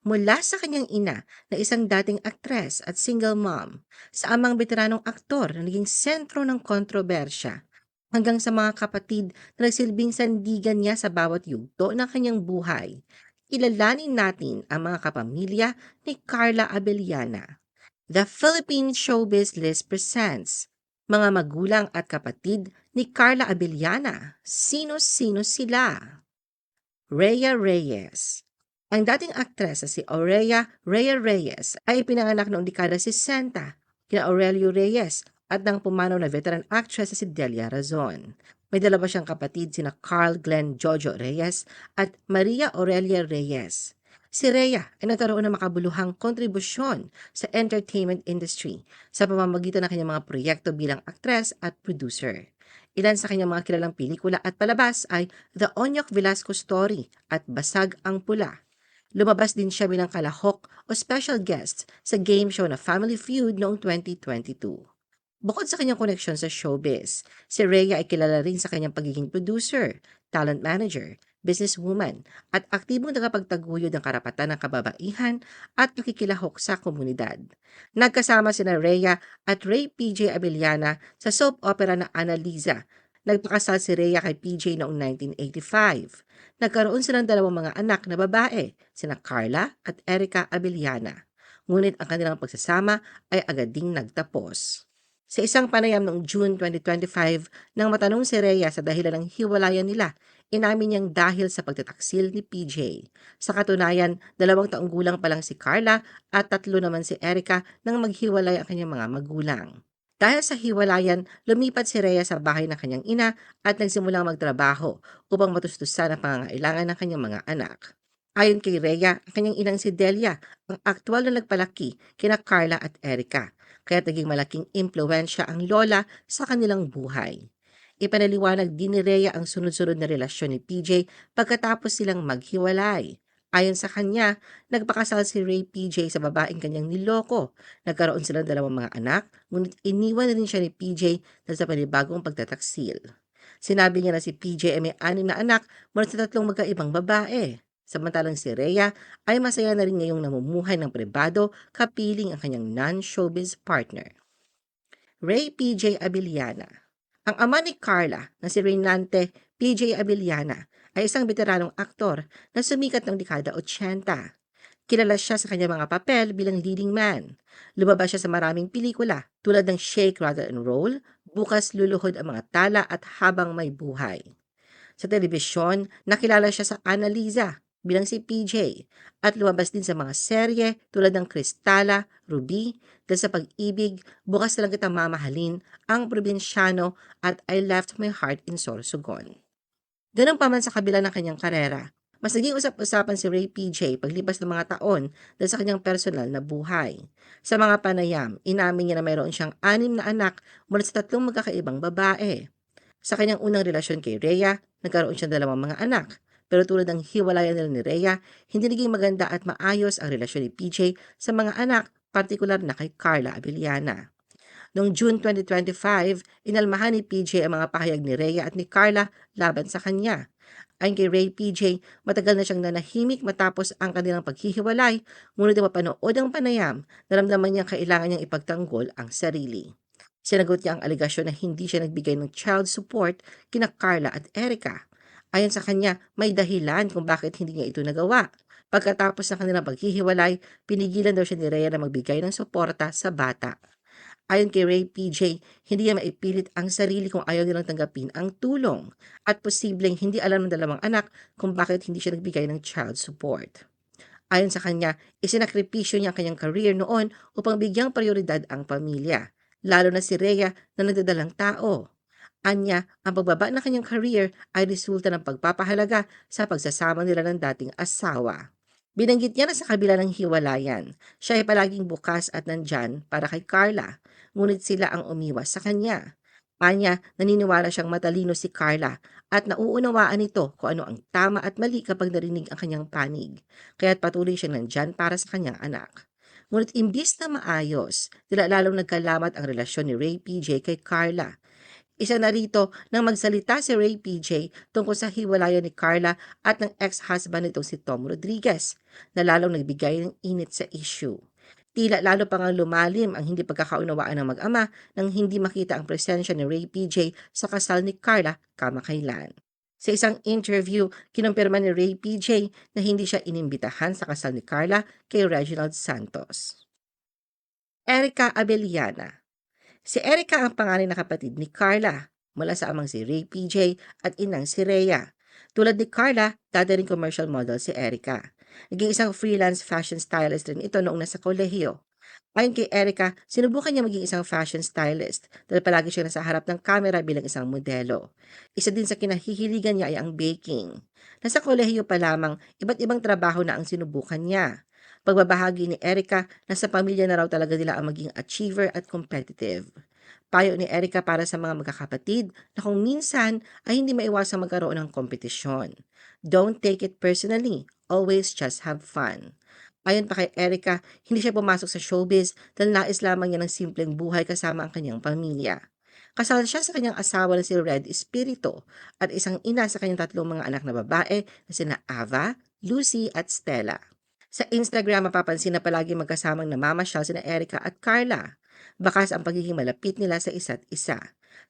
Mula sa kanyang ina na isang dating aktres at single mom, sa amang veteranong aktor na naging sentro ng kontrobersya, hanggang sa mga kapatid na nagsilbing sandigan niya sa bawat yugto ng kanyang buhay. Kilalanin natin ang mga kapamilya ni Carla Abellana. The Philippine Showbiz List presents mga magulang at kapatid ni Carla Abellana. Sino-sino sila? Rhea Reyes. Ang dating aktres na si Aurea Rhea Reyes ay ipinanganak noong dekada 60 kina Aurelio Reyes at ng pumanaw na veteran actress na si Delia Razon. May dalawa siyang kapatid sina Carl Glenn Jojo Reyes at Maria Aurelia Reyes. Si Rhea ay nagkaroon ng makabuluhang kontribusyon sa entertainment industry sa pamamagitan ng kanyang mga proyekto bilang aktres at producer. Ilan sa kanyang mga kilalang pelikula at palabas ay The Onyok Velasco Story at Basag ang Pula. Lumabas din siya bilang kalahok o special guest sa game show na Family Feud noong 2022. Bukod sa kanyang koneksyon sa showbiz, si Rhea ay kilala rin sa kanyang pagiging producer, talent manager, businesswoman, at aktibong tagapagtaguyod ng karapatan ng kababaihan at nakikilahok sa komunidad. Nagkasama sina Rhea at Ray PJ Abellana sa soap opera na Annalisa. Nagpakasal si Rhea kay PJ noong 1985. Nagkaroon silang dalawang mga anak na babae, sina Carla at Erica Abellana. Ngunit ang kanilang pagsasama ay agad ding nagtapos. Sa isang panayam noong June 2025, nang matanong si Rhea sa dahilan ng hiwalayan nila, inamin niyang dahil sa pagtataksil ni PJ. Sa katunayan, 2 taong gulang pa lang si Carla at 3 naman si Erica nang maghiwalay ang kanyang mga magulang. Dahil sa hiwalayan, lumipat si Rhea sa bahay ng kanyang ina at nagsimulang magtrabaho upang matustusan ang pangangailangan ng kanyang mga anak. Ayon kay Rhea, ang kanyang inang si Delia ang aktwal na nagpalaki kina Carla at Erica, kaya naging malaking impluensya ang lola sa kanilang buhay. Ipanaliwanag din ni Rhea ang sunod-sunod na relasyon ni PJ pagkatapos silang maghiwalay. Ayon sa kanya, nagpakasal si Ray PJ sa babaeng kanyang niloko. Nagkaroon silang 2 mga anak, ngunit iniwan na rin siya ni PJ dahil sa panibagong pagtataksil. Sinabi niya na si PJ ay may 6 na anak mula sa 3 magkaibang babae. Samantalang si Rhea ay masaya na rin ngayong namumuhay ng pribado kapiling ang kanyang non-showbiz partner. Ray PJ Abellana. Ang ama ni Carla na si Reynante PJ Abellana ay isang veteranong aktor na sumikat noong dekada 80. Kilala siya sa kanyang mga papel bilang leading man. Lumabas siya sa maraming pelikula tulad ng Shake, Rattle and Roll, Bukas Luluhod ang Mga Tala at Habang May Buhay. Sa telebisyon, nakilala siya sa Annalisa bilang si PJ at lumabas din sa mga serye tulad ng Kristala, Ruby, Dahil sa Pag-ibig, Bukas na Lang Kitang Mamahalin, Ang Probinsyano at I Left My Heart in Sorsogon. Ganun pa man sa kabila ng kanyang karera, mas naging usap-usapan si Ray PJ paglipas ng mga taon dahil sa kanyang personal na buhay. Sa mga panayam, inamin niya na mayroon siyang 6 na anak mula sa 3 magkakaibang babae. Sa kanyang unang relasyon kay Rhea, nagkaroon siya ng 2 mga anak. Pero tulad ng hiwalayan nila ni Rhea, hindi naging maganda at maayos ang relasyon ni PJ sa mga anak, partikular na kay Carla Abellana. Noong June 2025, inalmahan ni PJ ang mga pahayag ni Rhea at ni Carla laban sa kanya. Ayon kay Ray PJ, matagal na siyang nanahimik matapos ang kanilang paghihiwalay, ngunit na mapanood ang panayam, naramdaman niyang kailangan niyang ipagtanggol ang sarili. Sinagot niya ang aligasyon na hindi siya nagbigay ng child support kina Carla at Erica. Ayon sa kanya, may dahilan kung bakit hindi niya ito nagawa. Pagkatapos ng kanilang paghihiwalay, pinigilan daw siya ni Rhea na magbigay ng suporta sa bata. Ayon kay Ray PJ, hindi niya maipilit ang sarili kung ayaw nilang tanggapin ang tulong at posibleng hindi alam ng 2 anak kung bakit hindi siya nagbigay ng child support. Ayon sa kanya, isinakripisyo niya ang kanyang career noon upang bigyang prioridad ang pamilya, lalo na si Rhea na nagdadalang tao. Anya, ang pagbaba ng kanyang career ay resulta ng pagpapahalaga sa pagsasama nila ng dating asawa. Binanggit niya na sa kabila ng hiwalayan, siya ay palaging bukas at nandyan para kay Carla, ngunit sila ang umiwas sa kanya. Anya, naniniwala siyang matalino si Carla at nauunawaan nito kung ano ang tama at mali kapag narinig ang kanyang panig, kaya't patuloy siyang nandyan para sa kanyang anak. Ngunit imbis na maayos, tila lalong nagkalamat ang relasyon ni Ray PJ kay Carla. Isa na rito nang magsalita si Ray PJ tungkol sa hiwalayan ni Carla at ng ex-husband nitong si Tom Rodriguez na lalong nagbigay ng init sa issue. Tila lalo pa nga lumalim ang hindi pagkakaunawaan ng mag-ama nang hindi makita ang presensya ni Ray PJ sa kasal ni Carla kamakailan. Sa isang interview, kinumpirma ni Ray PJ na hindi siya inimbitahan sa kasal ni Carla kay Reginald Santos. Erica Abellana. Si Erica ang pangalan na kapatid ni Carla mula sa amang si Ray PJ at inang si Rhea. Tulad ni Carla, dati ring commercial model si Erica. Naging isang freelance fashion stylist rin ito noong nasa kolehiyo. Ayon kay Erica, sinubukan niya maging isang fashion stylist dahil palagi siya nasa harap ng kamera bilang isang modelo. Isa din sa kinahihiligan niya ay ang baking. Nasa kolehiyo pa lamang, iba't ibang trabaho na ang sinubukan niya. Pagbabahagi ni Erica, nasa pamilya na raw talaga nila ang maging achiever at competitive. Payo ni Erica para sa mga magkakapatid na kung minsan ay hindi maiwasang magkaroon ng kompetisyon. Don't take it personally, always just have fun. Ayon pa kay Erica, hindi siya pumasok sa showbiz dahil nais lamang niya ng simpleng buhay kasama ang kanyang pamilya. Kasal siya sa kanyang asawa na si Red Espiritu at isang ina sa kanyang 3 mga anak na babae na sina Ava, Lucy at Stella. Sa Instagram, mapapansin na palagi magkasamang namamasyal sina Erica at Carla. Bakas ang pagiging malapit nila sa isa't isa.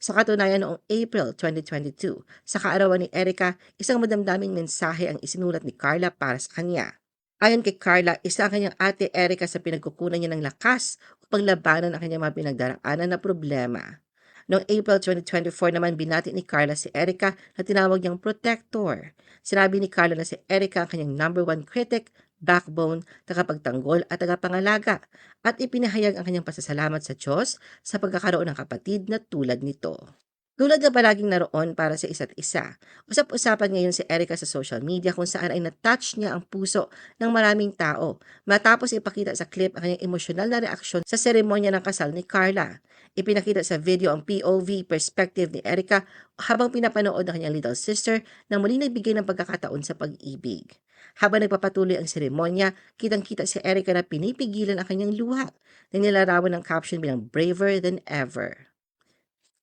Sa katunayan noong April 2022, sa kaarawan ni Erica, isang madamdaming mensahe ang isinulat ni Carla para sa kanya. Ayon kay Carla, isa ang kanyang ate Erica sa pinagkukunan niya ng lakas upang labanan ang kanyang mga pinagdaraanan na problema. Noong April 2024 naman binati ni Carla si Erica na tinawag niyang protector. Sinabi ni Carla na si Erica ang kanyang #1 critic, backbone, tagapagtanggol at tagapangalaga at ipinahayag ang kanyang pasasalamat sa Diyos sa pagkakaroon ng kapatid na tulad nito. Tulad na palaging naroon para sa isa't isa, usap-usapan ngayon si Erica sa social media kung saan ay na-touch niya ang puso ng maraming tao matapos ipakita sa clip ang kanyang emosyonal na reaksyon sa seremonya ng kasal ni Carla. Ipinakita sa video ang POV perspective ni Erica habang pinapanood ng kanyang little sister na muling nagbigay ng pagkakataon sa pag-ibig. Habang nagpapatuloy ang seremonya, kitang-kita si Erica na pinipigilan ang kanyang luha na nilarawan ng caption bilang braver than ever.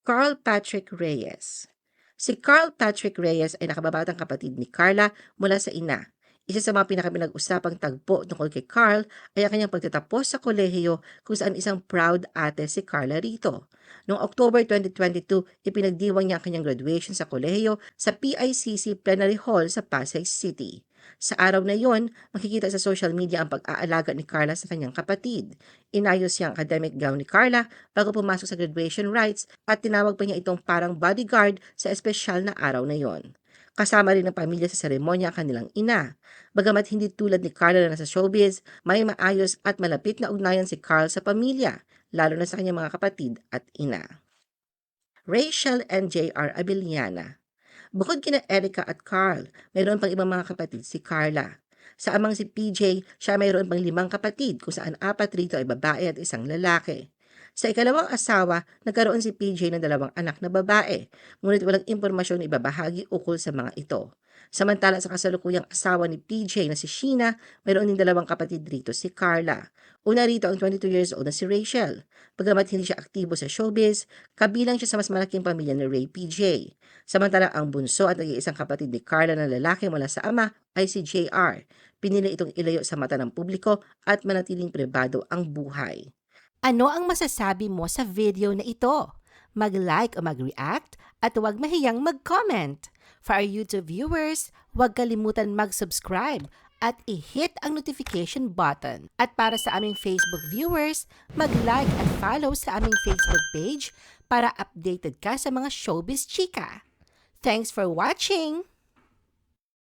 Carl Patrick Reyes. Si Carl Patrick Reyes ay nakababatang kapatid ni Carla mula sa ina. Isa sa mga pinakapinag-usapang tagpo tungkol kay Carl ay ang kanyang pagtatapos sa kolehiyo kung saan isang proud ate si Carla rito. Noong October 2022, ipinagdiwang niya ang kanyang graduation sa kolehiyo sa PICC Plenary Hall sa Pasay City. Sa araw na yon, makikita sa social media ang pag-aalaga ni Carla sa kanyang kapatid. Inayos niya ang academic gown ni Carla bago pumasok sa graduation rites at tinawag pa niya itong parang bodyguard sa espesyal na araw na yon. Kasama rin ng pamilya sa seremonya ang kanilang ina. Bagamat hindi tulad ni Carla na nasa showbiz, may maayos at malapit na ugnayan si Carl sa pamilya, lalo na sa kanyang mga kapatid at ina. Rachel and J.R. Abellana. Bukod kina Erica at Carl, mayroon pang ibang mga kapatid si Carla. Sa amang si PJ, siya mayroon pang 5 kapatid kung saan 4 rito ay babae at isang lalaki. Sa ikalawang asawa, nagkaroon si PJ ng 2 anak na babae, ngunit walang impormasyon na ibabahagi ukol sa mga ito. Samantala sa kasalukuyang asawa ni PJ na si Sheena, mayroon din 2 kapatid rito si Carla. Una rito ang 22 years old na si Rachel. Bagamat hindi siya aktibo sa showbiz, kabilang siya sa mas malaking pamilya ni Ray PJ. Samantala ang bunso at nag-iisang kapatid ni Carla na lalaki mula sa ama ay si JR. Pinili itong ilayo sa mata ng publiko at manatiling pribado ang buhay. Ano ang masasabi mo sa video na ito? Mag-like o mag-react at huwag mahiyang mag-comment. For our YouTube viewers, huwag kalimutan mag-subscribe at i-hit ang notification button. At para sa aming Facebook viewers, mag-like at follow sa aming Facebook page para updated ka sa mga showbiz chika. Thanks for watching!